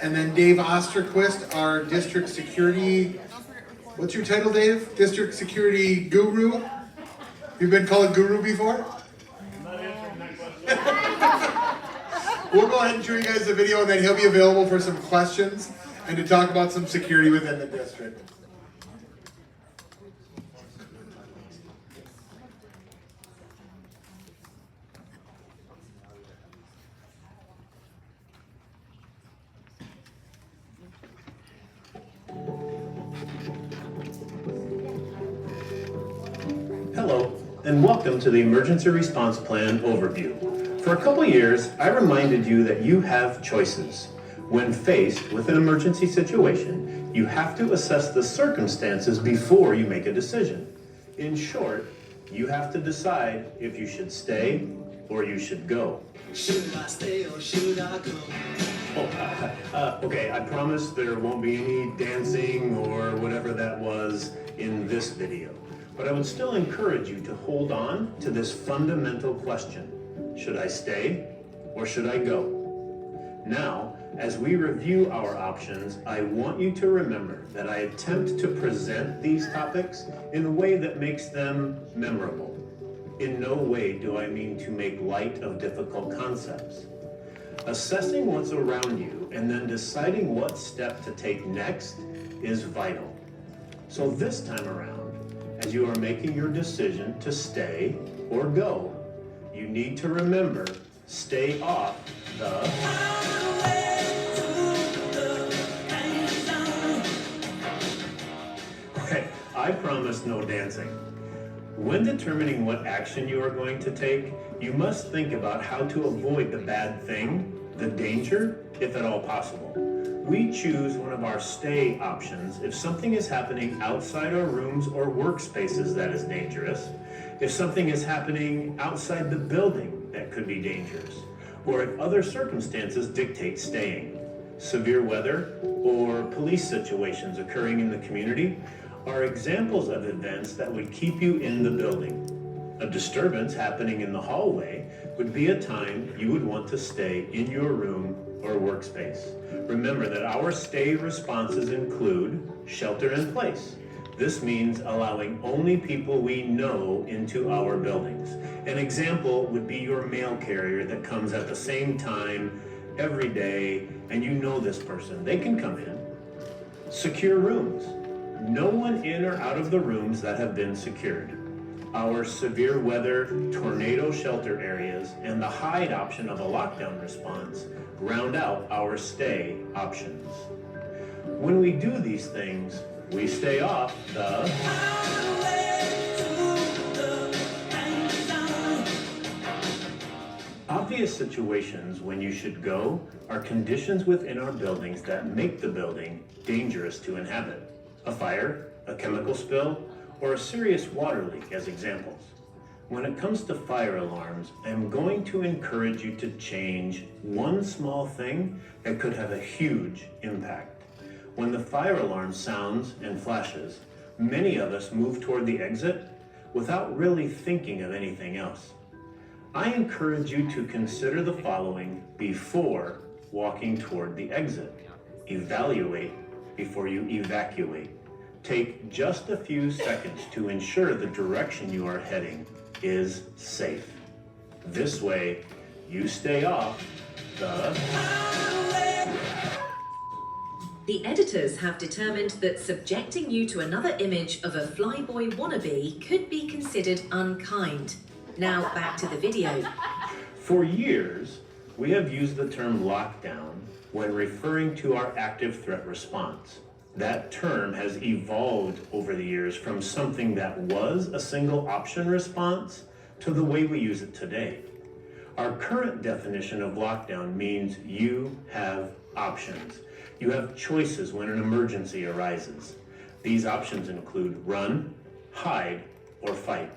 And then Dave Osterquist, our district security, what's your title, Dave? District security guru? You've been called guru before? I'm not answering that question. We'll go ahead and show you guys the video, and then he'll be available for some questions and to talk about some security within the district. Hello, and welcome to the Emergency Response Plan Overview. For a couple years, I reminded you that you have choices. When faced with an emergency situation, you have to assess the circumstances before you make a decision. In short, you have to decide if you should stay or you should go. Should I stay or should I go? Okay, I promise there won't be any dancing or whatever that was in this video. But I would still encourage you to hold on to this fundamental question. Should I stay or should I go? Now, as we review our options, I want you to remember that I attempt to present these topics in a way that makes them memorable. In no way do I mean to make light of difficult concepts. Assessing what's around you and then deciding what step to take next is vital. So this time around, as you are making your decision to stay or go, you need to remember, stay off the Okay, I promise no dancing. When determining what action you are going to take, you must think about how to avoid the bad thing, the danger, if at all possible. We choose one of our stay options if something is happening outside our rooms or workspaces that is dangerous, if something is happening outside the building that could be dangerous, or if other circumstances dictate staying. Severe weather or police situations occurring in the community are examples of events that would keep you in the building. A disturbance happening in the hallway would be a time you would want to stay in your room or workspace. Remember that our stay responses include shelter in place. This means allowing only people we know into our buildings. An example would be your mail carrier that comes at the same time every day, and you know this person. They can come in. Secure rooms. No one in or out of the rooms that have been secured. Our severe weather, tornado shelter areas, and the hide option of a lockdown response round out our stay options. When we do these things, we stay off the obvious situations when you should go are conditions within our buildings that make the building dangerous to inhabit. A fire, a chemical spill, or a serious water leak as examples. When it comes to fire alarms, I'm going to encourage you to change one small thing that could have a huge impact. When the fire alarm sounds and flashes, many of us move toward the exit without really thinking of anything else. I encourage you to consider the following before walking toward the exit. Evaluate before you evacuate. Take just a few seconds to ensure the direction you are heading is safe. This way, you stay off the The editors have determined that subjecting you to another image of a flyboy wannabe could be considered unkind. Now back to the video. For years, we have used the term lockdown when referring to our active threat response. That term has evolved over the years from something that was a single option response to the way we use it today. Our current definition of lockdown means you have options. You have choices when an emergency arises. These options include run, hide, or fight.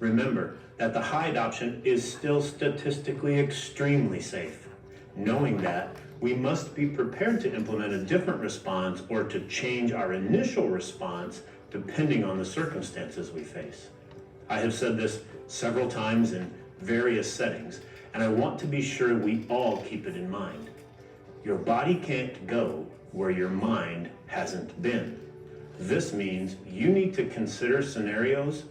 Remember that the hide option is still statistically extremely safe. Knowing that, we must be prepared to implement a different response or to change our initial response depending on the circumstances we face. I have said this several times in various settings, and I want to be sure we all keep it in mind. Your body can't go where your mind hasn't been. This means you need to consider scenarios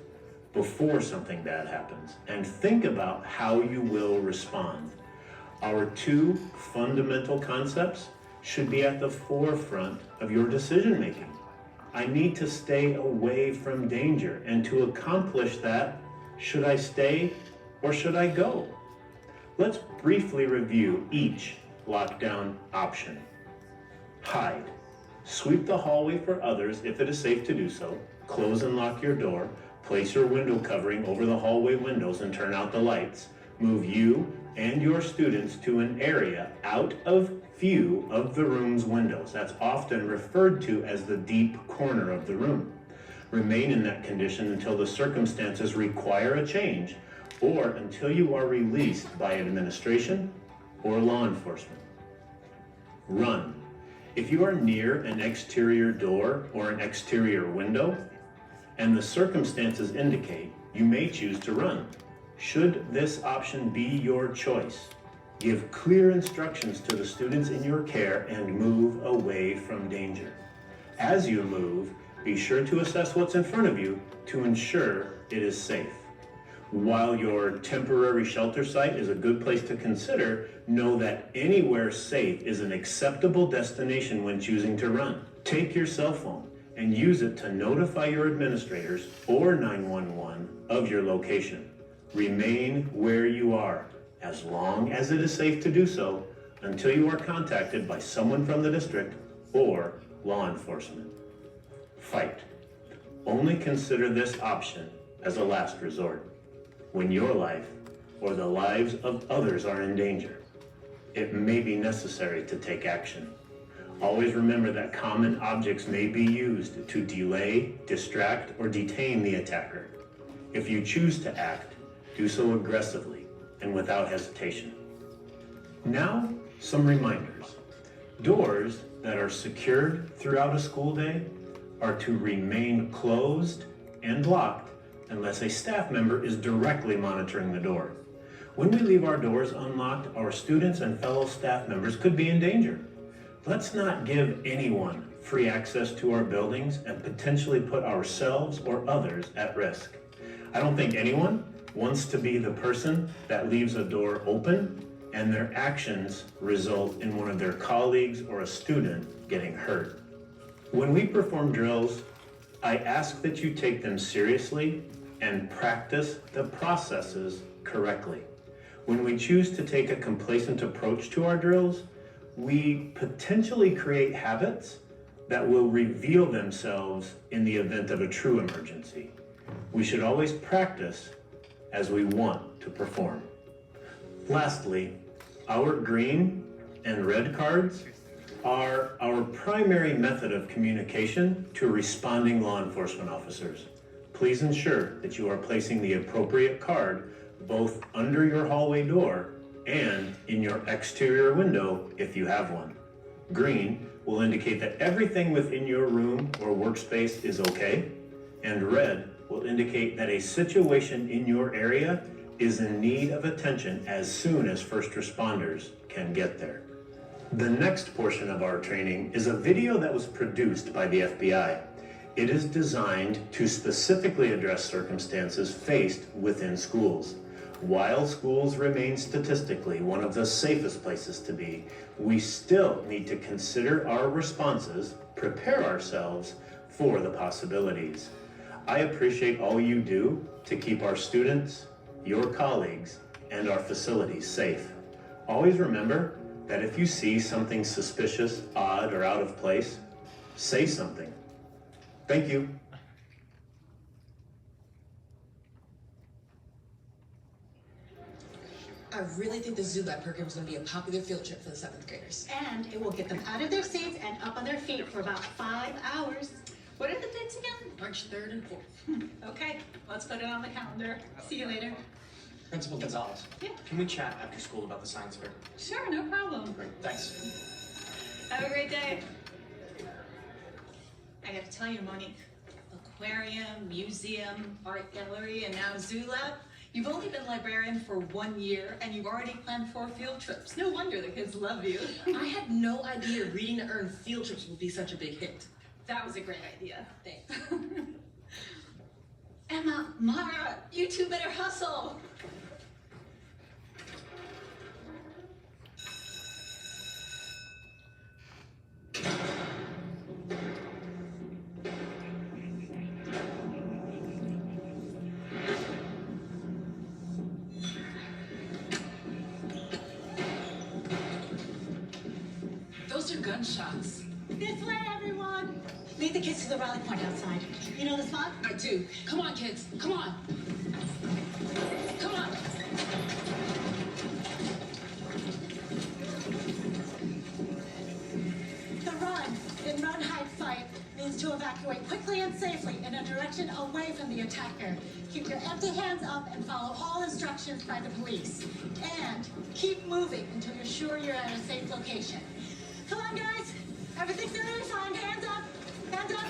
before something bad happens and think about how you will respond. Our two fundamental concepts should be at the forefront of your decision making. I need to stay away from danger, and to accomplish that, should I stay or should I go? Let's briefly review each lockdown option. Hide. Sweep the hallway for others if it is safe to do so. Close and lock your door. Place your window covering over the hallway windows and turn out the lights. Move you and your students to an area out of view of the room's windows. That's often referred to as the deep corner of the room. Remain in that condition until the circumstances require a change or until you are released by administration or law enforcement. Run. If you are near an exterior door or an exterior window and the circumstances indicate, you may choose to run. Should this option be your choice, give clear instructions to the students in your care and move away from danger. As you move, be sure to assess what's in front of you to ensure it is safe. While your temporary shelter site is a good place to consider, know that anywhere safe is an acceptable destination when choosing to run. Take your cell phone and use it to notify your administrators or 911 of your location. Remain where you are as long as it is safe to do so until you are contacted by someone from the district or law enforcement. Fight. Only consider this option as a last resort. When your life or the lives of others are in danger, it may be necessary to take action. Always remember that common objects may be used to delay, distract, or detain the attacker. If you choose to act, do so aggressively and without hesitation. Now, some reminders. Doors that are secured throughout a school day are to remain closed and locked unless a staff member is directly monitoring the door. When we leave our doors unlocked, our students and fellow staff members could be in danger. Let's not give anyone free access to our buildings and potentially put ourselves or others at risk. I don't think anyone wants to be the person that leaves a door open and their actions result in one of their colleagues or a student getting hurt. When we perform drills, I ask that you take them seriously and practice the processes correctly. When we choose to take a complacent approach to our drills, we potentially create habits that will reveal themselves in the event of a true emergency. We should always practice as we want to perform. Lastly, our green and red cards are our primary method of communication to responding law enforcement officers. Please ensure that you are placing the appropriate card both under your hallway door and in your exterior window if you have one. Green will indicate that everything within your room or workspace is okay, and red will indicate that a situation in your area is in need of attention as soon as first responders can get there. The next portion of our training is a video that was produced by the FBI. It is designed to specifically address circumstances faced within schools. While schools remain statistically one of the safest places to be, we still need to consider our responses, prepare ourselves for the possibilities. I appreciate all you do to keep our students, your colleagues, and our facilities safe. Always remember that if you see something suspicious, odd, or out of place, say something. Thank you. I really think the zoo lab program is going to be a popular field trip for the 7th graders. And it will get them out of their seats and up on their feet for about 5 hours. What are the dates again? March 3rd and 4th. Okay, let's put it on the calendar. See you later. Principal Gonzalez. Yeah. Can we chat after school about the science fair? Sure, no problem. Great, thanks. Have a great day. I gotta tell you, Monique, aquarium, museum, art gallery, and now zoo lab, You've only been librarian for 1 year, and you've already planned 4 field trips. No wonder the kids love you. I had no idea reading to earn field trips would be such a big hit. That was a great idea. Thanks. Emma, Mara, you two better hustle. Those are gunshots. This way, everyone! Lead the kids to the rally point outside. You know the spot? I do. Come on, kids. Come on. Come on. The run in run, hide, fight means to evacuate quickly and safely in a direction away from the attacker. Keep your empty hands up and follow all instructions by the police. And keep moving until you're sure you're at a safe location. Come on, guys. Everything's gonna be fine. Hands up. Hands up.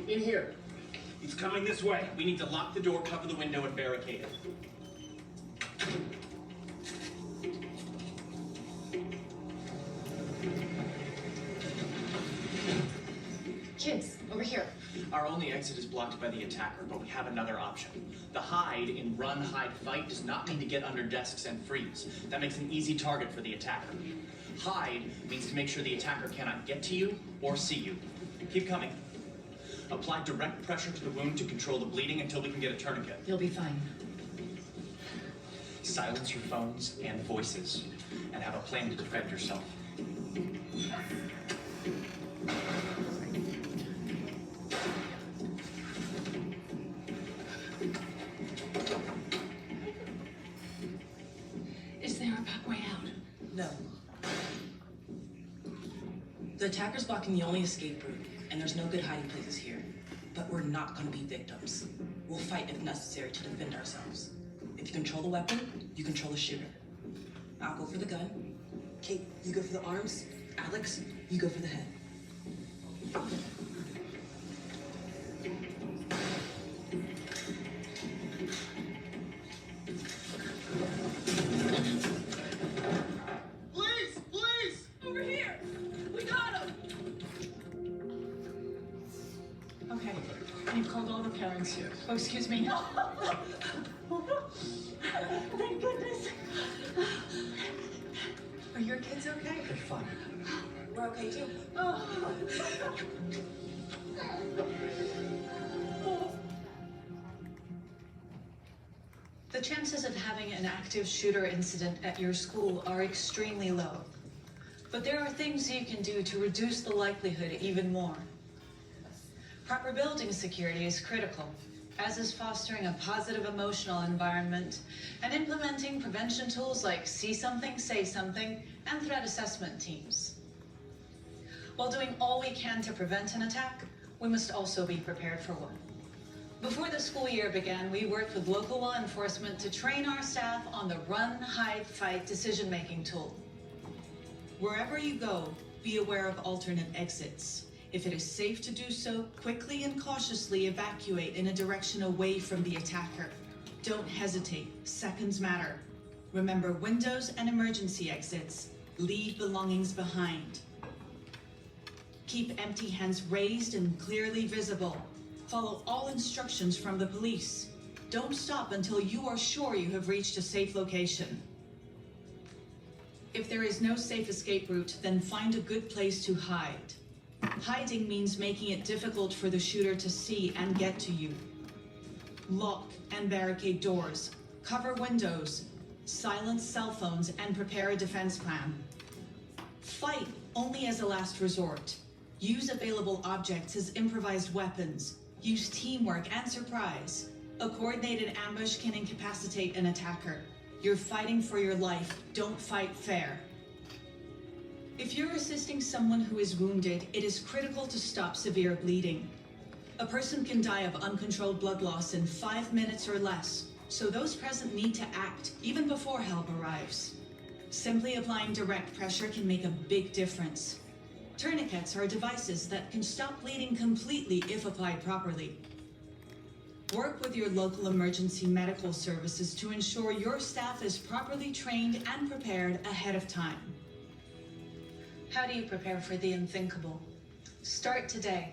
In here. He's coming this way. We need to lock the door, cover the window, and barricade it. Kids, over here. Our only exit is blocked by the attacker, but we have another option. The hide in run, hide, fight does not mean to get under desks and freeze. That makes an easy target for the attacker. Hide means to make sure the attacker cannot get to you or see you. Keep coming. Apply direct pressure to the wound to control the bleeding until we can get a tourniquet. You'll be fine. Silence your phones and voices, and have a plan to defend yourself. Is there a back way out? No. The attacker's blocking the only escape route, and there's no good hiding places here. But we're not gonna be victims. We'll fight if necessary to defend ourselves. If you control the weapon, you control the shooter. I'll go for the gun. Kate, you go for the arms. Alex, you go for the head. Police! Police! Over here! We got him! Okay, you've called all the parents. Yes. Oh, excuse me. Thank goodness. Are your kids okay? They're fine. We're okay too. The chances of having an active shooter incident at your school are extremely low. But there are things you can do to reduce the likelihood even more. Proper building security is critical, as is fostering a positive emotional environment and implementing prevention tools like see something, say something, and threat assessment teams. While doing all we can to prevent an attack, we must also be prepared for one. Before the school year began, we worked with local law enforcement to train our staff on the run, hide, fight decision-making tool. Wherever you go, be aware of alternate exits. If it is safe to do so, quickly and cautiously evacuate in a direction away from the attacker. Don't hesitate, seconds matter. Remember windows and emergency exits. Leave belongings behind. Keep empty hands raised and clearly visible. Follow all instructions from the police. Don't stop until you are sure you have reached a safe location. If there is no safe escape route, then find a good place to hide. Hiding means making it difficult for the shooter to see and get to you. Lock and barricade doors, cover windows, silence cell phones, and prepare a defense plan. Fight only as a last resort. Use available objects as improvised weapons. Use teamwork and surprise. A coordinated ambush can incapacitate an attacker. You're fighting for your life. Don't fight fair. If you're assisting someone who is wounded, it is critical to stop severe bleeding. A person can die of uncontrolled blood loss in 5 minutes or less, so those present need to act even before help arrives. Simply applying direct pressure can make a big difference. Tourniquets are devices that can stop bleeding completely if applied properly. Work with your local emergency medical services to ensure your staff is properly trained and prepared ahead of time. How do you prepare for the unthinkable? Start today.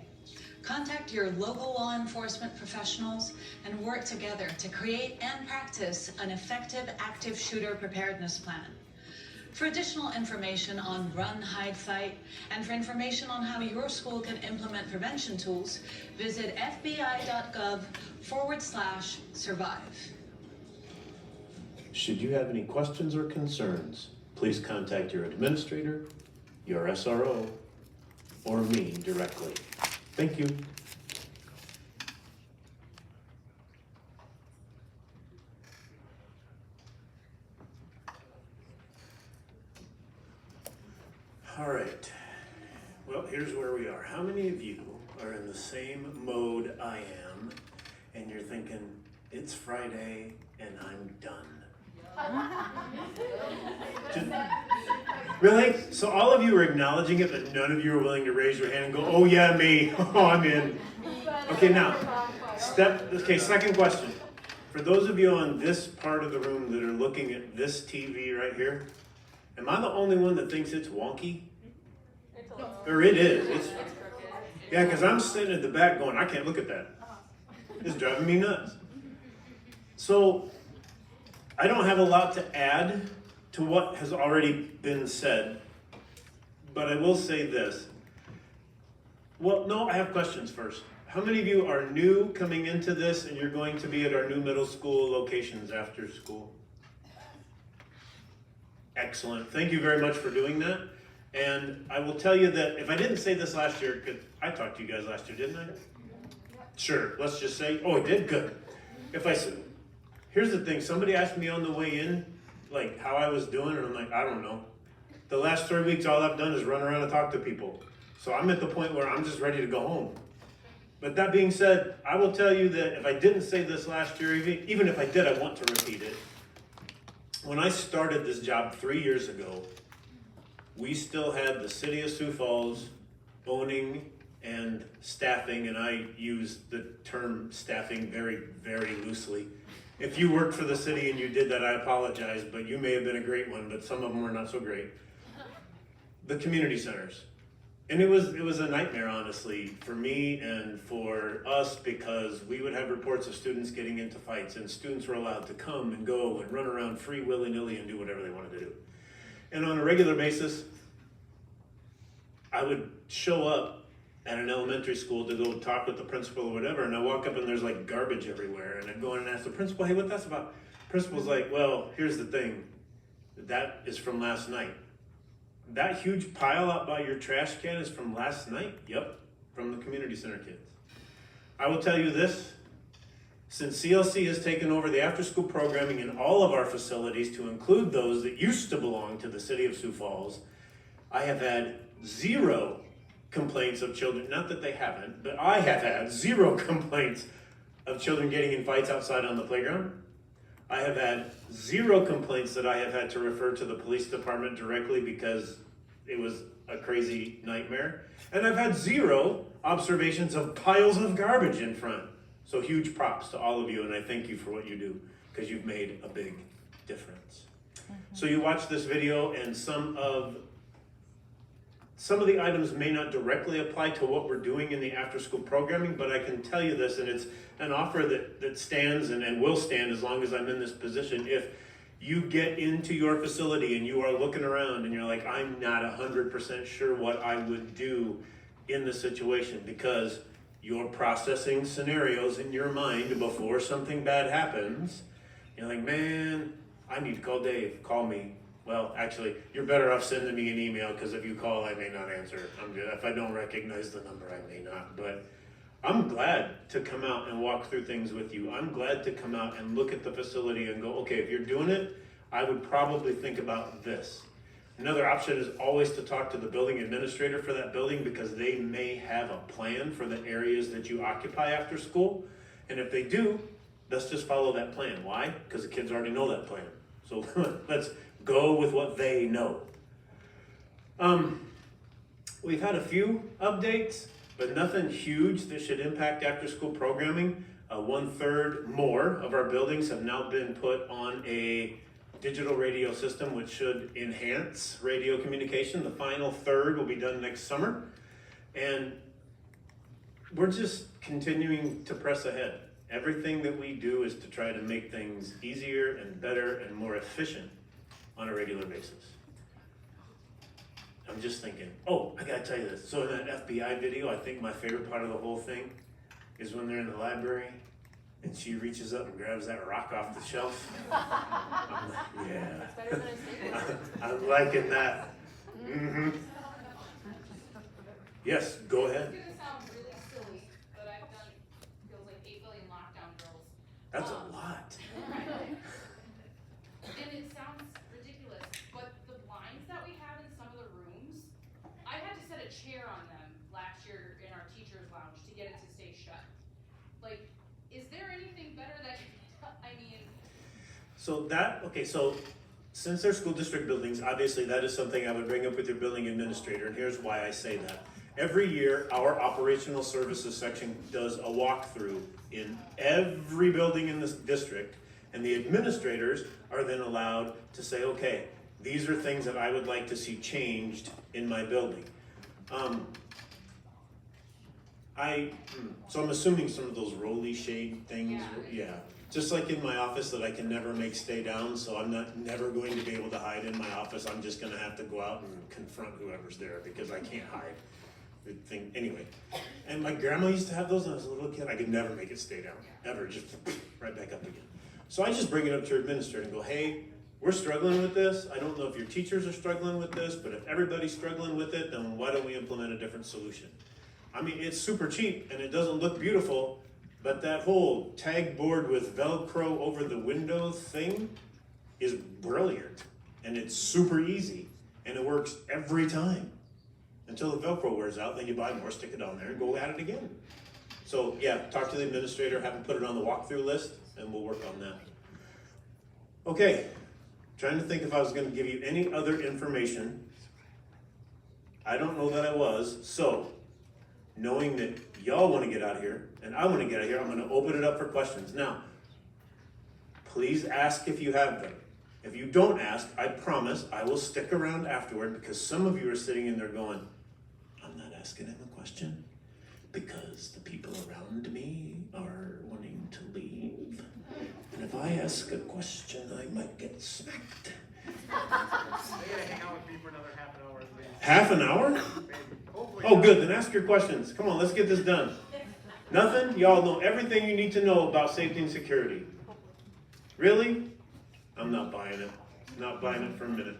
Contact your local law enforcement professionals and work together to create and practice an effective active shooter preparedness plan. For additional information on Run, Hide, Fight, and for information on how your school can implement prevention tools, visit fbi.gov/survive. Should you have any questions or concerns, please contact your administrator, your SRO, or me directly. Thank you. All right, well, here's where we are. How many of you are in the same mode I am, and you're thinking, it's Friday and I'm done? Really? So all of you are acknowledging it, but none of you are willing to raise your hand and go, oh yeah, me, oh, I'm in. Okay, now, second question. For those of you on this part of the room that are looking at this TV right here, am I the only one that thinks it's wonky? Or it is. Yeah, because I'm sitting at the back going, I can't look at that. It's driving me nuts. So, I don't have a lot to add to what has already been said, but I will say this. Well, no, I have questions first. How many of you are new coming into this and you're going to be at our new middle school locations after school? Excellent. Thank you very much for doing that. And I will tell you that if I didn't say this last year, because I talked to you guys last year, didn't I? Sure, let's just say, oh, I did? Good. If I said, here's the thing, somebody asked me on the way in, like, how I was doing, and I'm like, I don't know. The last 3 weeks, all I've done is run around and talk to people. So I'm at the point where I'm just ready to go home. But that being said, I will tell you that if I didn't say this last year, even if I did, I want to repeat it. When I started this job 3 years ago, we still had the city of Sioux Falls owning and staffing, and I use the term staffing very, very loosely. If you worked for the city and you did that, I apologize, but you may have been a great one, but some of them were not so great. The community centers. And it was a nightmare, honestly, for me and for us, because we would have reports of students getting into fights, and students were allowed to come and go and run around free willy-nilly and do whatever they wanted to do. And on a regular basis, I would show up at an elementary school to go talk with the principal or whatever, and I walk up and there's like garbage everywhere, and I go in and ask the principal, hey, what that's about? Principal's like, well, here's the thing, that is from last night. That huge pile out by your trash can is from last night? Yep, from the community center kids. I will tell you this, since CLC has taken over the after-school programming in all of our facilities, to include those that used to belong to the city of Sioux Falls, I have had 0 complaints of children, not that they haven't, but I have had 0 complaints of children getting in fights outside on the playground. I have had 0 complaints that I have had to refer to the police department directly because it was a crazy nightmare. And I've had 0 observations of piles of garbage in front. So huge props to all of you, and I thank you for what you do, because you've made a big difference. So you watch this video, and some of the items may not directly apply to what we're doing in the after-school programming, but I can tell you this, and it's an offer that stands and will stand as long as I'm in this position. If you get into your facility and you are looking around and you're like, I'm not 100% sure what I would do in this situation, because you're processing scenarios in your mind before something bad happens, you're like, man, I need to call Dave, call me. Well, actually, you're better off sending me an email, because if you call, I may not answer. I'm good. If I don't recognize the number, I may not. But I'm glad to come out and walk through things with you. I'm glad to come out and look at the facility and go, okay, if you're doing it, I would probably think about this. Another option is always to talk to the building administrator for that building, because they may have a plan for the areas that you occupy after school. And if they do, let's just follow that plan. Why? Because the kids already know that plan. So let's go with what they know. we've had a few updates, but nothing huge that should impact after-school programming. 1/3 more of our buildings have now been put on a digital radio system, which should enhance radio communication. The final third will be done next summer. And we're just continuing to press ahead. Everything that we do is to try to make things easier and better and more efficient on a regular basis. I'm just thinking, oh, I gotta tell you this. So in that FBI video, I think my favorite part of the whole thing is when they're in the library and she reaches up and grabs that rock off the shelf. I'm like, yeah, I'm liking that. Mm-hmm. Yes, go ahead. It's gonna sound really silly, but I've done, feels like 8 billion lockdown drills. That's a lot. And it sounds ridiculous, but the blinds that we have in some of the rooms, I had to set a chair on them last year in our teacher's lounge to get it to stay shut. Like, is there anything better that, I mean. So since they're school district buildings, obviously that is something I would bring up with your building administrator, and here's why I say that. Every year, our operational services section does a walkthrough in every building in this district, and the administrators are then allowed to say, okay, these are things that I would like to see changed in my building. So I'm assuming some of those rolly shade things, yeah. Just like in my office that I can never make stay down, so I'm never going to be able to hide in my office. I'm just gonna have to go out and confront whoever's there because I can't hide. Anyway, and my grandma used to have those when I was a little kid. I could never make it stay down, ever, just right back up again. So I just bring it up to your administrator and go, hey, we're struggling with this. I don't know if your teachers are struggling with this, but if everybody's struggling with it, then why don't we implement a different solution? I mean, it's super cheap and it doesn't look beautiful, but that whole tag board with Velcro over the window thing is brilliant and it's super easy and it works every time. Until the Velcro wears out, then you buy more, stick it on there, and go at it again. So yeah, talk to the administrator, have him put it on the walkthrough list, and we'll work on that. Okay, trying to think if I was gonna give you any other information. I don't know that I was, so knowing that y'all wanna get out of here, and I wanna get out of here, I'm gonna open it up for questions. Now, please ask if you have them. If you don't ask, I promise I will stick around afterward because some of you are sitting in there going, I'm not asking him a question because the people around me are wanting to leave. And if I ask a question, I might get smacked. They gotta hang out with me for another half an hour at least. Half an hour? Oh, good, then ask your questions. Come on, let's get this done. Nothing? Y'all know everything you need to know about safety and security. Really? I'm not buying it. Not buying it for a minute.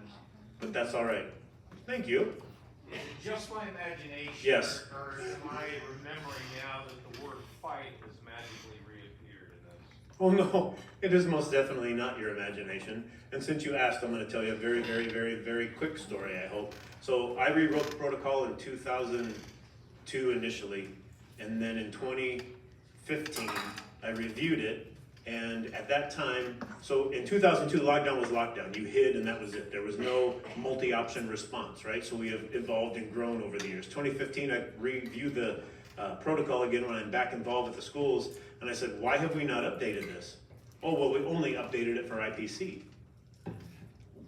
But that's all right. Thank you. Is it just my imagination? Yes. Or am I remembering now that the word fight has magically reappeared in this? Oh no, it is most definitely not your imagination. And since you asked, I'm going to tell you a very, very, very, very quick story, I hope. So I rewrote the protocol in 2002 initially, and then in 2015, I reviewed it. And at that time, so in 2002, lockdown was lockdown. You hid and that was it. There was no multi-option response, right? So we have evolved and grown over the years. 2015, I reviewed the protocol again when I'm back involved with the schools. And I said, why have we not updated this? Oh, well, we only updated it for IPC.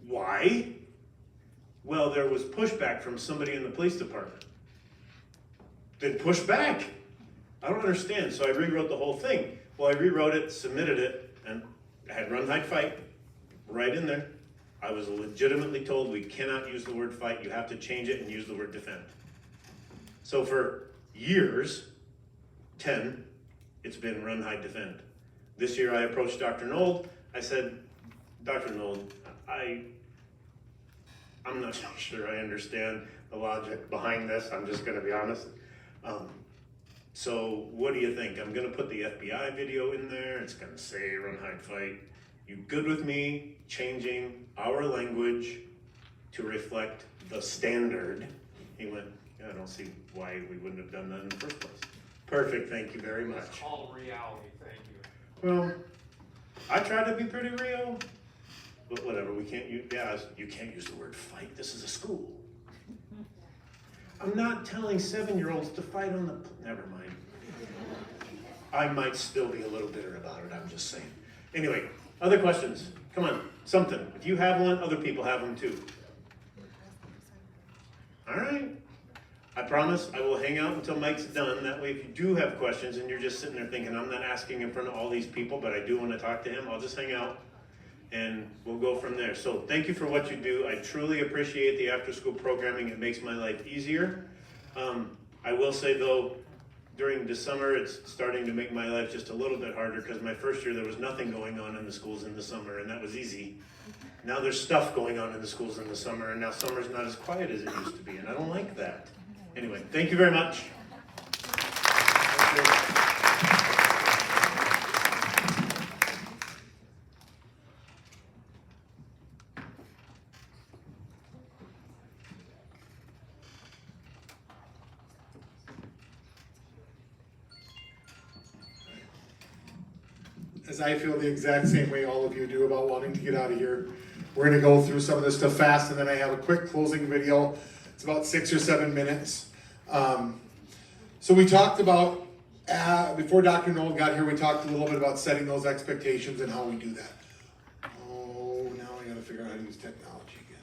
Why? Well, there was pushback from somebody in the police department. Then push back. I don't understand. So I rewrote the whole thing. Well, I rewrote it, submitted it, and I had run, hide, fight right in there. I was legitimately told we cannot use the word fight, you have to change it and use the word defend. So for years, 10, it's been run, hide, defend. This year I approached Dr. Nold. I said, Dr. Nold, I'm not sure I understand the logic behind this, I'm just gonna be honest. So what do you think? I'm gonna put the FBI video in there. It's gonna say run, hide, fight. You good with me changing our language to reflect the standard? He went, yeah, I don't see why we wouldn't have done that in the first place. Perfect, thank you very much. It's called reality, thank you. Well, I try to be pretty real, but whatever, we can't use, you can't use the word fight. This is a school. I'm not telling 7-year-olds to fight on the, never mind. I might still be a little bitter about it, I'm just saying. Anyway, other questions? Come on, something. If you have one, other people have them too. All right. I promise I will hang out until Mike's done. That way if you do have questions and you're just sitting there thinking, I'm not asking in front of all these people, but I do want to talk to him, I'll just hang out and we'll go from there. So thank you for what you do. I truly appreciate the after-school programming. It makes my life easier. I will say though, during the summer, it's starting to make my life just a little bit harder because my first year there was nothing going on in the schools in the summer and that was easy. Now there's stuff going on in the schools in the summer and now summer's not as quiet as it used to be and I don't like that. Anyway, thank you very much. As I feel the exact same way all of you do about wanting to get out of here. We're gonna go through some of this stuff fast and then I have a quick closing video. It's about 6 or 7 minutes. So we talked about, before Dr. Noel got here, we talked a little bit about setting those expectations and how we do that. Oh, now I gotta figure out how to use technology again.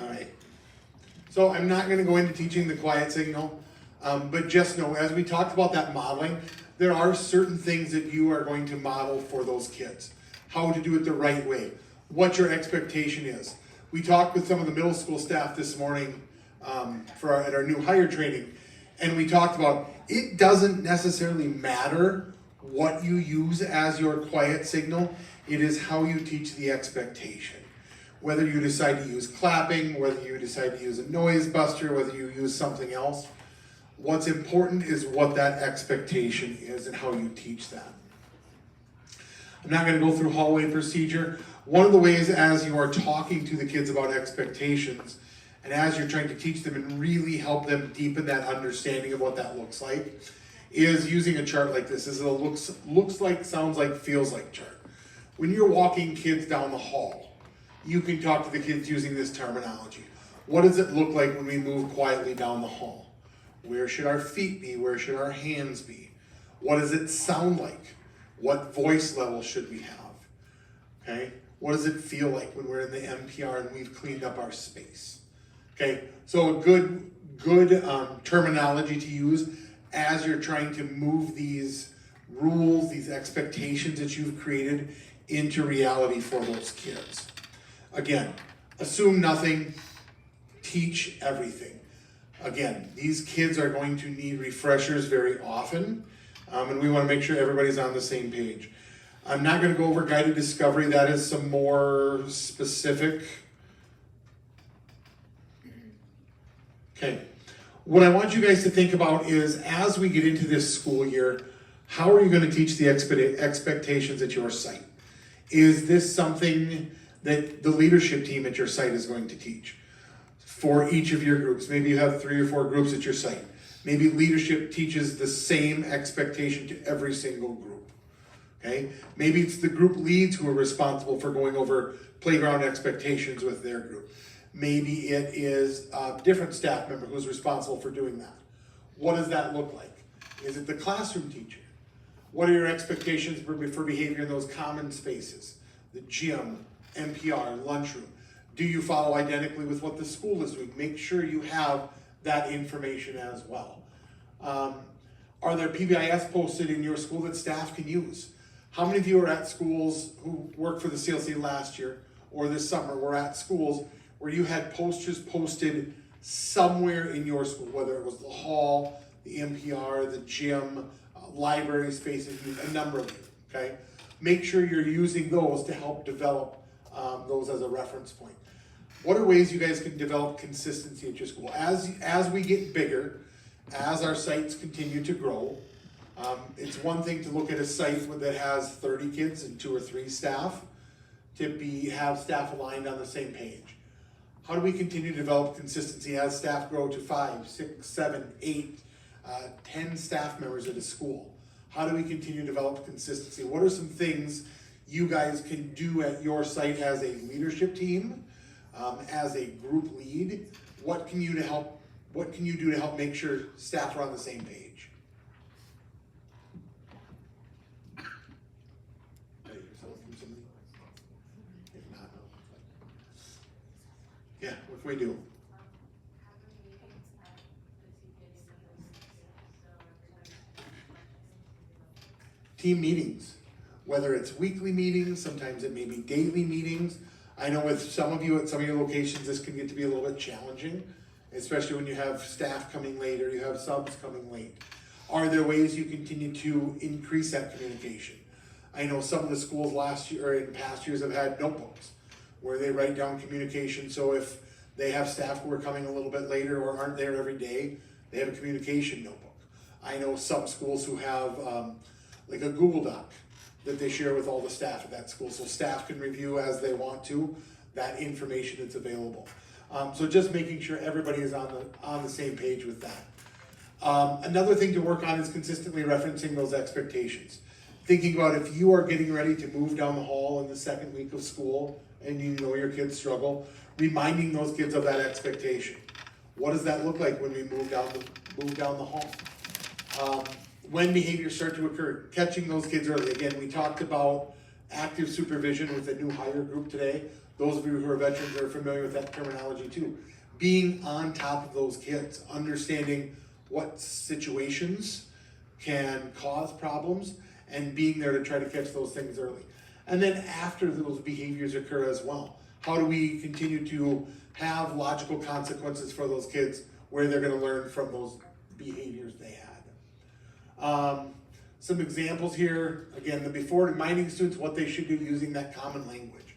All right, so I'm not going to go into teaching the quiet signal, but just know, as we talked about that modeling, there are certain things that you are going to model for those kids. How to do it the right way, what your expectation is. We talked with some of the middle school staff this morning at our new hire training, and we talked about it doesn't necessarily matter what you use as your quiet signal, it is how you teach the expectation. Whether you decide to use clapping, whether you decide to use a noise buster, whether you use something else, what's important is what that expectation is and how you teach that. I'm not going to go through hallway procedure. One of the ways as you are talking to the kids about expectations and as you're trying to teach them and really help them deepen that understanding of what that looks like is using a chart like this. This is a looks like, sounds like, feels like chart. When you're walking kids down the hall, you can talk to the kids using this terminology. What does it look like when we move quietly down the hall? Where should our feet be? Where should our hands be? What does it sound like? What voice level should we have? Okay, what does it feel like when we're in the NPR and we've cleaned up our space? Okay, so a good terminology to use as you're trying to move these rules, these expectations that you've created into reality for those kids. Again, assume nothing, teach everything. Again, these kids are going to need refreshers very often, and we want to make sure everybody's on the same page. I'm not going to go over guided discovery. That is some more specific. Okay. What I want you guys to think about is as we get into this school year, how are you going to teach the expectations at your site? Is this something that the leadership team at your site is going to teach for each of your groups? Maybe you have 3 or 4 groups at your site. Maybe leadership teaches the same expectation to every single group, okay? Maybe it's the group leads who are responsible for going over playground expectations with their group. Maybe it is a different staff member who's responsible for doing that. What does that look like? Is it the classroom teacher? What are your expectations for behavior in those common spaces? The gym, NPR, lunchroom. Do you follow identically with what the school is doing? Make sure you have that information as well. Are there PBIS posted in your school that staff can use? How many of you are at schools who worked for the CLC last year or this summer were at schools where you had posters posted somewhere in your school, whether it was the hall, the NPR, the gym, library spaces, a number of them, okay? Make sure you're using those to help develop those as a reference point. What are ways you guys can develop consistency at your school? As we get bigger, as our sites continue to grow, it's one thing to look at a site that has 30 kids and 2 or 3 staff, to have staff aligned on the same page. How do we continue to develop consistency as staff grow to 5, 6, 7, 8, 10 staff members at a school? How do we continue to develop consistency? What are some things you guys can do at your site as a leadership team, as a group lead? What can you do to help make sure staff are on the same page? If not, no. Yeah, what can we do? Team meetings, whether it's weekly meetings, sometimes it may be daily meetings. I know with some of you at some of your locations, this can get to be a little bit challenging, especially when you have staff coming late or you have subs coming late. Are there ways you continue to increase that communication? I know some of the schools last year or in past years have had notebooks where they write down communication. So if they have staff who are coming a little bit later or aren't there every day, they have a communication notebook. I know some schools who have like a Google Doc that they share with all the staff at that school, so staff can review as they want to that information that's available. So just making sure everybody is on the same page with that. Another thing to work on is consistently referencing those expectations. Thinking about if you are getting ready to move down the hall in the second week of school and you know your kids struggle, reminding those kids of that expectation. What does that look like when we move down the hall? When behaviors start to occur, catching those kids early. Again, we talked about active supervision with a new hire group today. Those of you who are veterans are familiar with that terminology too. Being on top of those kids, understanding what situations can cause problems, and being there to try to catch those things early. And then after those behaviors occur as well, how do we continue to have logical consequences for those kids where they're going to learn from those behaviors they had? Some examples here, again, the before, reminding students what they should do using that common language.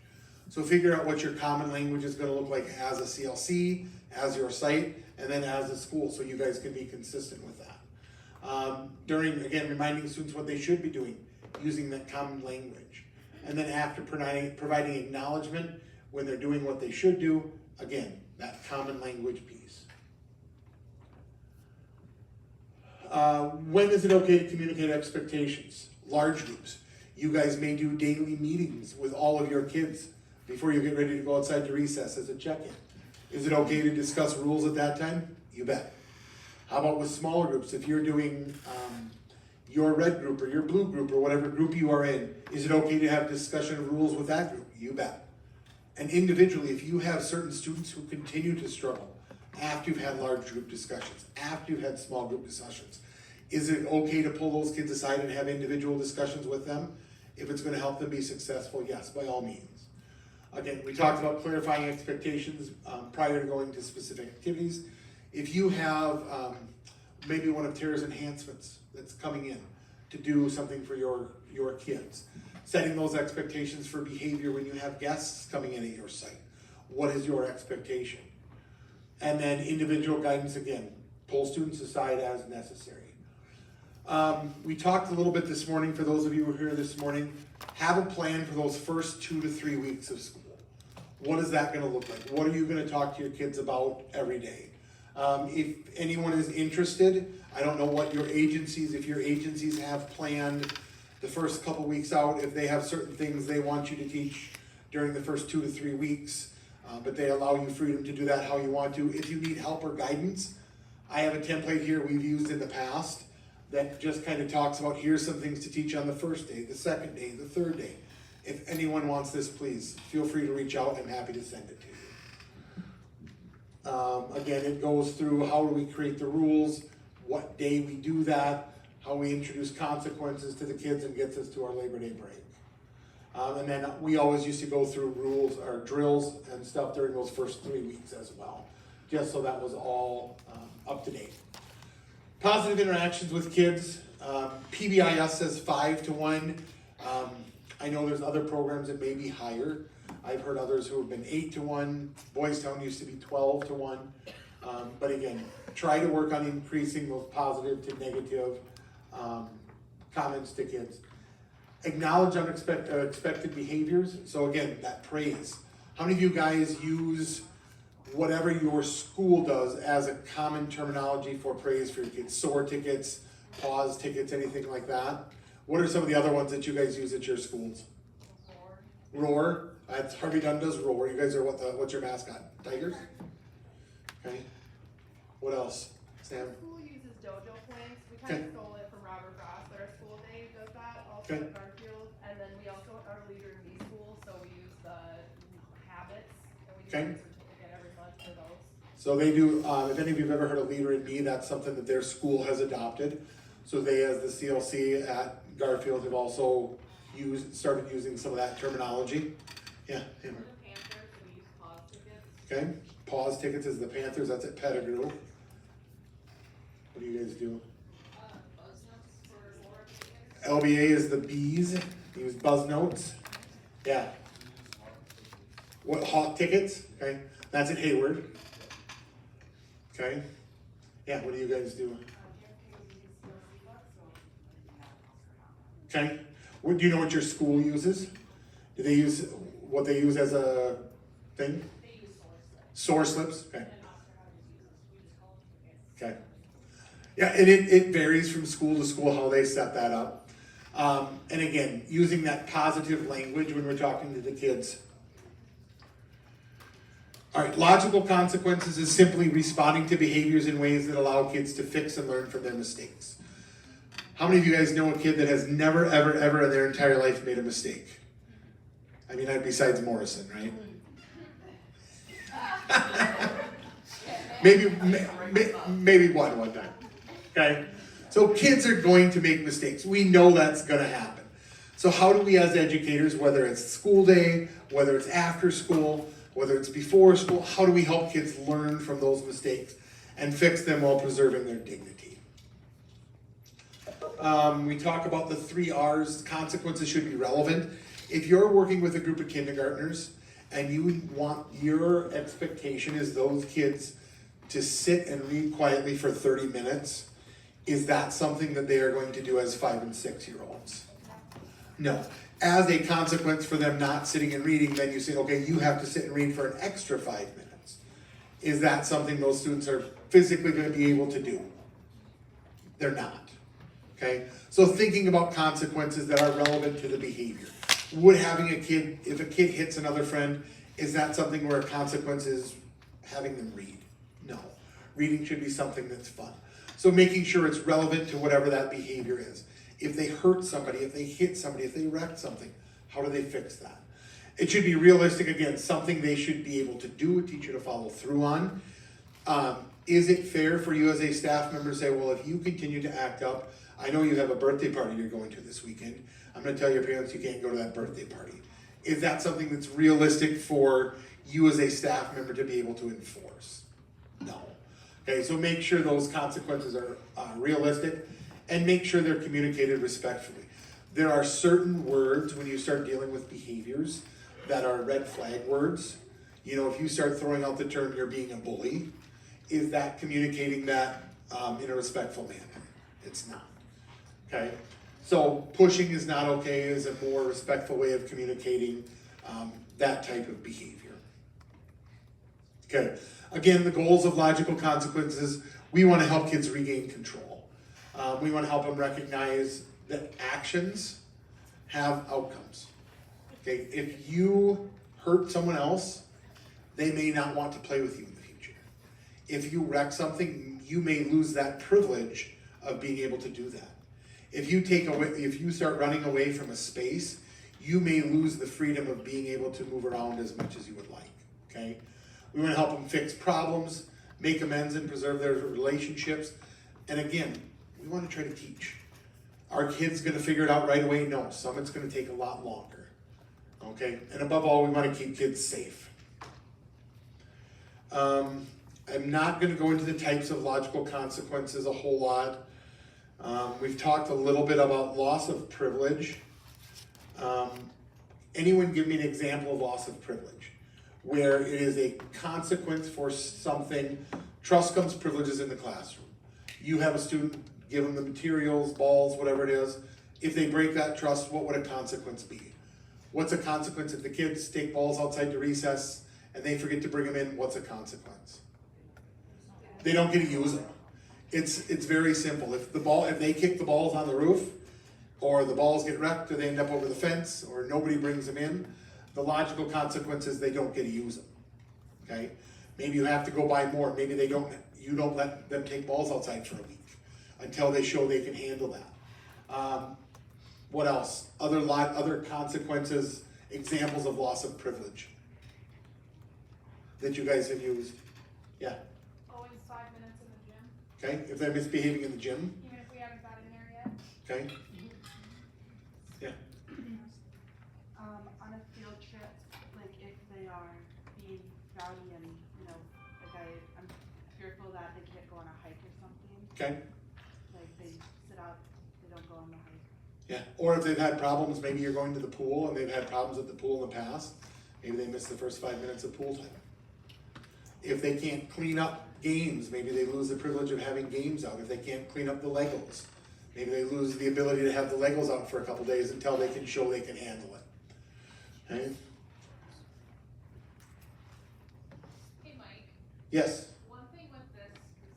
So figure out what your common language is going to look like as a CLC, as your site, and then as a school, so you guys can be consistent with that. Again, reminding students what they should be doing using that common language. And then after providing acknowledgement when they're doing what they should do, again, that common language piece. When is it okay to communicate expectations? Large groups. You guys may do daily meetings with all of your kids before you get ready to go outside to recess as a check-in. Is it okay to discuss rules at that time? You bet. How about with smaller groups? If you're doing your red group or your blue group or whatever group you are in, is it okay to have discussion of rules with that group? You bet. And individually, if you have certain students who continue to struggle after you've had large group discussions, after you've had small group discussions, is it okay to pull those kids aside and have individual discussions with them? If it's going to help them be successful, yes, by all means. Again, we talked about clarifying expectations prior to going to specific activities. If you have maybe one of Tara's enhancements that's coming in to do something for your kids, setting those expectations for behavior when you have guests coming in at your site. What is your expectation? And then individual guidance again, pull students aside as necessary. We talked a little bit this morning, for those of you who are here this morning, have a plan for those first 2 to 3 weeks of school. What is that going to look like? What are you going to talk to your kids about every day? If anyone is interested, I don't know what your agencies, if your agencies have planned the first couple weeks out, if they have certain things they want you to teach during the first 2 to 3 weeks, but they allow you freedom to do that how you want to. If you need help or guidance, I have a template here we've used in the past that just kind of talks about here's some things to teach on the first day, the second day, the third day. If anyone wants this, please feel free to reach out. I'm happy to send it to you. Again, it goes through how do we create the rules, what day we do that, how we introduce consequences to the kids, and gets us to our Labor Day break. And then we always used to go through rules or drills and stuff during those first 3 weeks as well, just so that was all up to date. Positive interactions with kids. PBIS says 5 to 1. I know there's other programs that may be higher. I've heard others who have been 8-1. Boys Town used to be 12-1. But again, try to work on increasing those positive to negative comments to kids. Acknowledge expected behaviors. So again, that praise. How many of you guys use whatever your school does as a common terminology for praise for your kids? Soar tickets, pause tickets, anything like that? What are some of the other ones that you guys use at your schools? Roar. That's Harvey Dunn does roar. You guys are what's your mascot? Tigers? Okay. What else? Sam? Our school uses dojo points. We kind of stole it from Robert Frost, but our school day does that also at Garfield. And then we also are leader in B school, so we use the habits and we do a certificate every month for those. So they do, if any of you have ever heard of Leader in Me, that's something that their school has adopted. So they, as the CLC at Garfield, have also started using some of that terminology. Yeah, Hammer. The Panthers, we use pause tickets. Okay, pause tickets is the Panthers, that's at Pettigrew. What do you guys do? Buzz nuts for Laura tickets. LBA is the Bees, use buzz notes. Yeah. What, hawk tickets? Okay, that's at Hayward. Okay. Yeah, what do you guys do? Okay. Do you know what your school uses? Do they use what they use as a thing? They use Soar slips? Okay. And Osterquist uses, we just call them tickets. Okay. Yeah, and it varies from school to school how they set that up. And again, using that positive language when we're talking to the kids. All right, logical consequences is simply responding to behaviors in ways that allow kids to fix and learn from their mistakes. How many of you guys know a kid that has never, ever, ever in their entire life made a mistake? I mean, besides Morrison, right? maybe one time. Okay? So kids are going to make mistakes. We know that's going to happen. So how do we as educators, whether it's school day, whether it's after school, whether it's before school, how do we help kids learn from those mistakes and fix them while preserving their dignity? We talk about the 3 R's. Consequences should be relevant. If you're working with a group of kindergartners and you want your expectation is those kids to sit and read quietly for 30 minutes, is that something that they are going to do as 5 and 6 year olds? No. As a consequence for them not sitting and reading, then you say, okay, you have to sit and read for an extra 5 minutes. Is that something those students are physically going to be able to do? They're not. Okay? So thinking about consequences that are relevant to the behavior. Would having a kid, if a kid hits another friend, is that something where a consequence is having them read? No. Reading should be something that's fun. So making sure it's relevant to whatever that behavior is. If they hurt somebody, if they hit somebody, if they wreck something, how do they fix that? It should be realistic, again, something they should be able to do, a teacher to follow through on. Is it fair for you as a staff member to say, well, if you continue to act up, I know you have a birthday party you're going to this weekend. I'm going to tell your parents you can't go to that birthday party. Is that something that's realistic for you as a staff member to be able to enforce? No. Okay, so make sure those consequences are realistic and make sure they're communicated respectfully. There are certain words when you start dealing with behaviors that are red flag words. You know, if you start throwing out the term you're being a bully, is that communicating that in a respectful manner? It's not. Okay? So pushing is not okay, is a more respectful way of communicating that type of behavior. Okay, again, the goals of logical consequences, we want to help kids regain control. We want to help them recognize that actions have outcomes. Okay, if you hurt someone else, they may not want to play with you in the future. If you wreck something, you may lose that privilege of being able to do that. If you start running away from a space, you may lose the freedom of being able to move around as much as you would like, okay? We want to help them fix problems, make amends and preserve their relationships. And again, we want to try to teach. Are kids going to figure it out right away? No, some it's going to take a lot longer, okay? And above all, we want to keep kids safe. I'm not going to go into the types of logical consequences a whole lot. We've talked a little bit about loss of privilege. Anyone give me an example of loss of privilege, where it is a consequence for something, trust comes privileges in the classroom. You have a student, give them the materials, balls, whatever it is. If they break that trust, what would a consequence be? What's a consequence if the kids take balls outside to recess and they forget to bring them in? What's a consequence? They don't get to use them. It's very simple. If they kick the balls on the roof, or the balls get wrecked, or they end up over the fence, or nobody brings them in, the logical consequence is they don't get to use them. Okay? Maybe you have to go buy more. Maybe you don't let them take balls outside for a week until they show they can handle that. What else? Other consequences, examples of loss of privilege that you guys have used. Yeah. Always 5 minutes in the gym, Okay. If they're misbehaving in the gym. even if we haven't got in there yet. Okay. Yeah. On a field trip, like if they are being rowdy and, like I'm fearful that they can't go on a hike or something. Okay. Like they sit out, they don't go on the hike. Yeah. Or if they've had problems, maybe you're going to the pool and they've had problems at the pool in the past. Maybe they miss the first 5 minutes of pool time. If they can't clean up games, maybe they lose the privilege of having games out. If they can't clean up the Legos, maybe they lose the ability to have the Legos out for a couple days until they can show they can handle it. Okay? Hey, Mike. Yes. One thing with this, because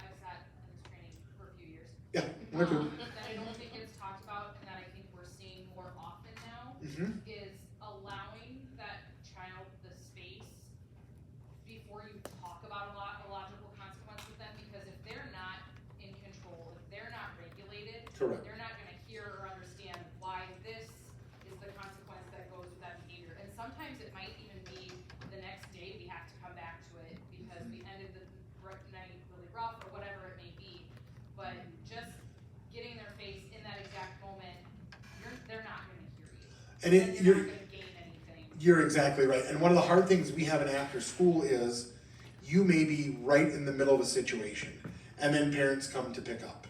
I've sat in this training for a few years. Yeah. We're good. That I don't think gets talked about, and that I think we're seeing more often now, Mm-hmm. is allowing that child the space before you talk about a logical consequence with them, because if they're not in control, if they're not regulated, Correct. they're not gonna hear or understand why this is the consequence that goes with that behavior. And sometimes it might even be the next day we have to come back to it because we ended the night really rough or whatever it may be. But just getting their face in that exact moment, they're not gonna hear you. And You're not gonna gain anything. You're exactly right. And one of the hard things we have in after school is you may be right in the middle of a situation and then parents come to pick up.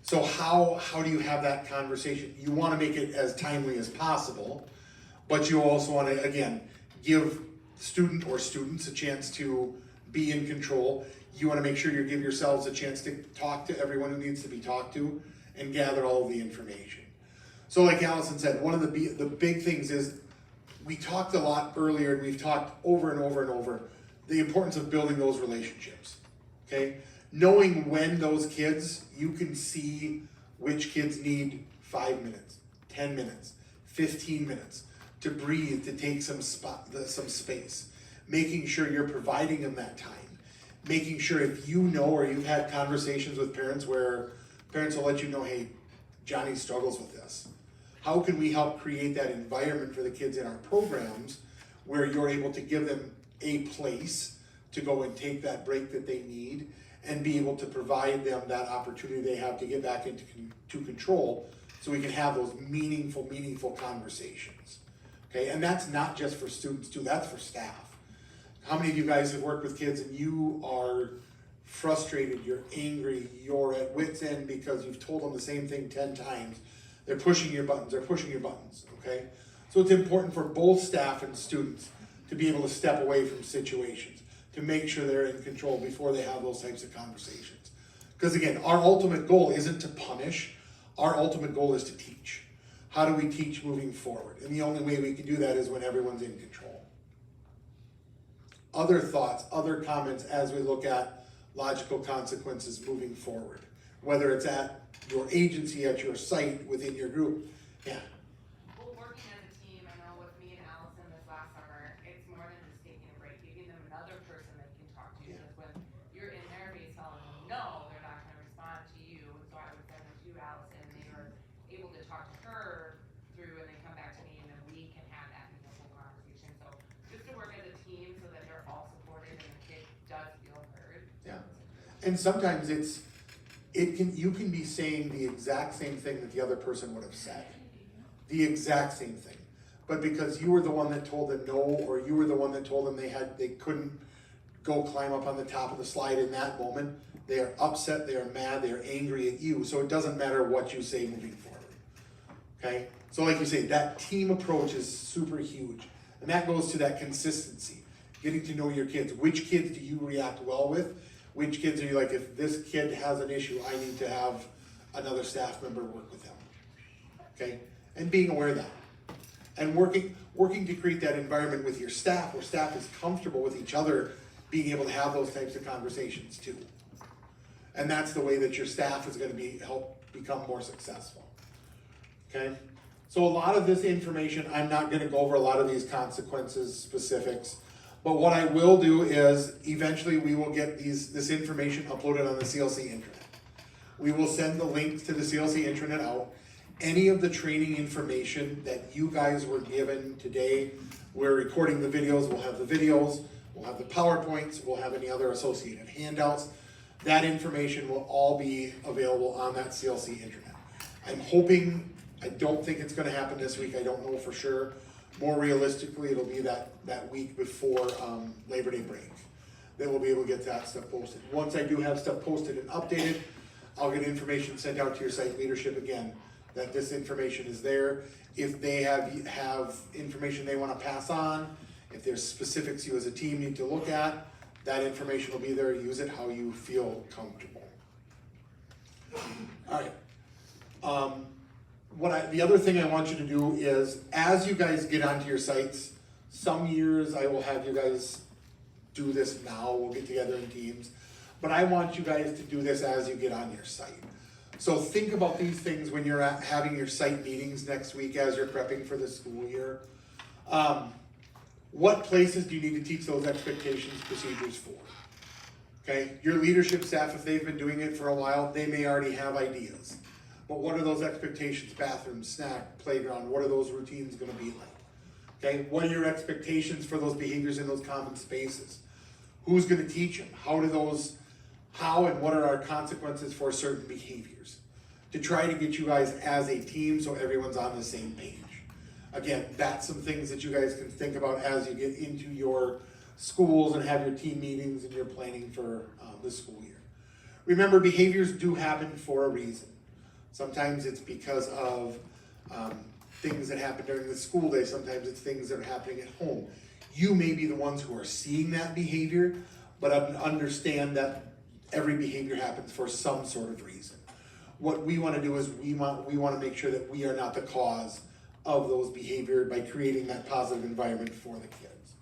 So how do you have that conversation? You want to make it as timely as possible, but you also want to, again, give student or students a chance to be in control. You want to make sure you give yourselves a chance to talk to everyone who needs to be talked to and gather all of the information. So like Allison said, one of the big things is we talked a lot earlier, and we've talked over and over and over, the importance of building those relationships, okay? Knowing when those kids, you can see which kids need 5 minutes, 10 minutes, 15 minutes to breathe, to take some space, making sure you're providing them that time, making sure if you know or you've had conversations with parents where parents will let you know, hey, Johnny struggles with this. How can we help create that environment for the kids in our programs where you're able to give them a place to go and take that break that they need and be able to provide them that opportunity they have to get back into control so we can have those meaningful conversations. Okay, and that's not just for students too, that's for staff. How many of you guys have worked with kids and you are frustrated, you're angry, you're at wit's end because you've told them the same thing 10 times. They're pushing your buttons, okay? So it's important for both staff and students to be able to step away from situations, to make sure they're in control before they have those types of conversations. Because again, our ultimate goal isn't to punish, our ultimate goal is to teach. How do we teach moving forward? And the only way we can do that is when everyone's in control. Other thoughts, other comments as we look at logical consequences moving forward, whether it's at your agency, at your site, within your group. Yeah. Well, working as a team, I know with me and Allison this last summer, it's more than just taking a break, giving them another person they can talk to. Yeah. Because when you're in their face telling them no, they're not gonna respond to you. So I would send them to Allison, and they were able to talk to her through, and then come back to me, and then we can have that meaningful conversation. So just to work as a team so that they're all supported and the kid does feel heard. Yeah. And sometimes you can be saying the exact same thing that the other person would have said. The exact same thing. But because you were the one that told them no, or you were the one that told them they couldn't go climb up on the top of the slide in that moment, they are upset, they are mad, they are angry at you. So it doesn't matter what you say moving forward. Okay? So like you say, that team approach is super huge. And that goes to that consistency, getting to know your kids. Which kids do you react well with? Which kids are you like, if this kid has an issue, I need to have another staff member work with them. Okay? And being aware of that. And working to create that environment with your staff where staff is comfortable with each other being able to have those types of conversations too. And that's the way that your staff is going to help become more successful. Okay? So a lot of this information, I'm not going to go over a lot of these consequences, specifics, but what I will do is eventually we will get this information uploaded on the CLC intranet. We will send the links to the CLC intranet out. Any of the training information that you guys were given today, we're recording the videos, we'll have the videos, we'll have the PowerPoints, we'll have any other associated handouts. That information will all be available on that CLC intranet. I'm hoping, I don't think it's going to happen this week, I don't know for sure. More realistically, it'll be that week before Labor Day break that we'll be able to get that stuff posted. Once I do have stuff posted and updated, I'll get information sent out to your site leadership again, that this information is there. If they have information they want to pass on, if there's specifics you as a team need to look at, that information will be there. Use it how you feel comfortable. All right. The other thing I want you to do is, as you guys get onto your sites, some years I will have you guys do this now. We'll get together in teams. But I want you guys to do this as you get on your site. So think about these things when you're having your site meetings next week as you're prepping for the school year. What places do you need to teach those expectations procedures for? Okay, your leadership staff, if they've been doing it for a while, they may already have ideas. But what are those expectations? Bathroom, snack, playground, what are those routines gonna be like? Okay, what are your expectations for those behaviors in those common spaces? Who's gonna teach them? How and what are our consequences for certain behaviors? To try to get you guys as a team so everyone's on the same page. Again, that's some things that you guys can think about as you get into your schools and have your team meetings and your planning for the school year. Remember, behaviors do happen for a reason. Sometimes it's because of things that happen during the school day. Sometimes it's things that are happening at home. You may be the ones who are seeing that behavior, but understand that every behavior happens for some sort of reason. What we want to do is we want to make sure that we are not the cause of those behavior by creating that positive environment for the kids.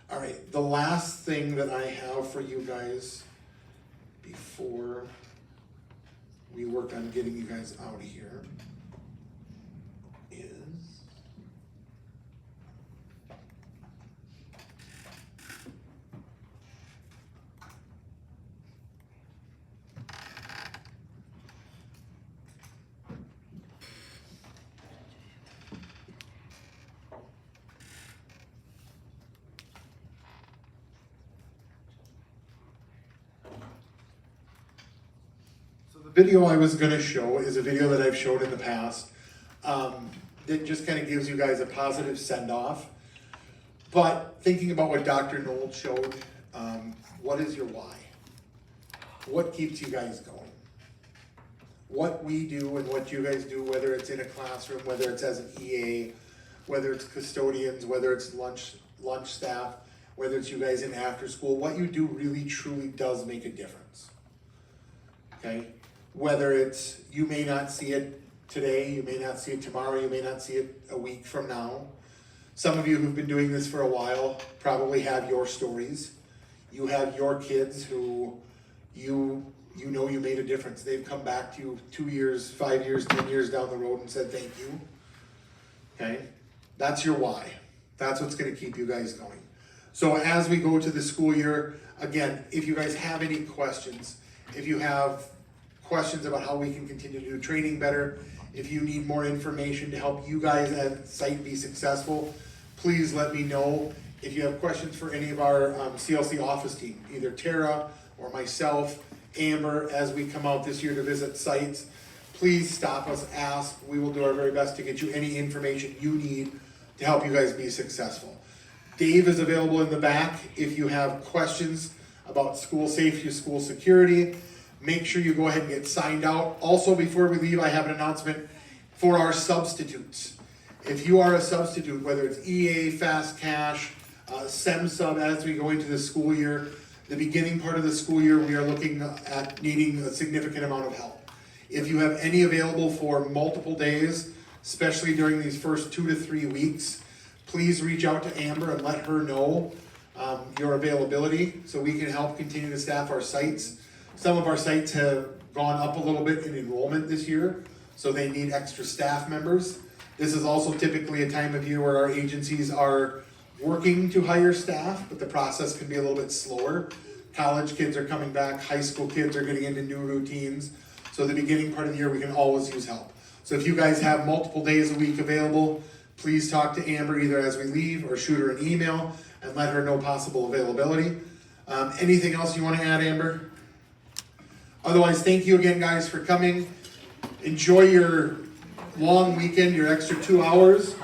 All right, the last thing that I have for you guys before we work on getting you guys out of here is video I was going to show is a video that I've showed in the past that just kind of gives you guys a positive send-off. But thinking about what Dr. Knoll showed, what is your why? What keeps you guys going? What we do and what you guys do, whether it's in a classroom, whether it's as an EA, whether it's custodians, whether it's lunch staff, whether it's you guys in after school, what you do really truly does make a difference. Okay? Whether it's, you may not see it today, you may not see it tomorrow, you may not see it a week from now. Some of you who've been doing this for a while probably have your stories. You have your kids who you know you made a difference. They've come back to you 2 years, 5 years, 10 years down the road and said thank you. Okay? That's your why. That's what's going to keep you guys going. So as we go to the school year, again, if you guys have any questions, if you have questions about how we can continue to do training better, if you need more information to help you guys at site be successful, please let me know. If you have questions for any of our CLC office team, either Tara or myself, Amber, as we come out this year to visit sites, please stop us, ask. We will do our very best to get you any information you need to help you guys be successful. Dave is available in the back if you have questions about school safety, school security. Make sure you go ahead and get signed out. Also, before we leave, I have an announcement for our substitutes. If you are a substitute, whether it's EA, Fast Cash, SEM sub as we go into the school year, the beginning part of the school year, we are looking at needing a significant amount of help. If you have any available for multiple days, especially during these first 2 to 3 weeks, please reach out to Amber and let her know your availability so we can help continue to staff our sites. Some of our sites have gone up a little bit in enrollment this year, so they need extra staff members. This is also typically a time of year where our agencies are working to hire staff, but the process can be a little bit slower. College kids are coming back, high school kids are getting into new routines. So the beginning part of the year, we can always use help. So if you guys have multiple days a week available, please talk to Amber either as we leave or shoot her an email and let her know possible availability. Anything else you want to add, Amber? Otherwise, thank you again, guys, for coming. Enjoy your long weekend, your extra 2 hours.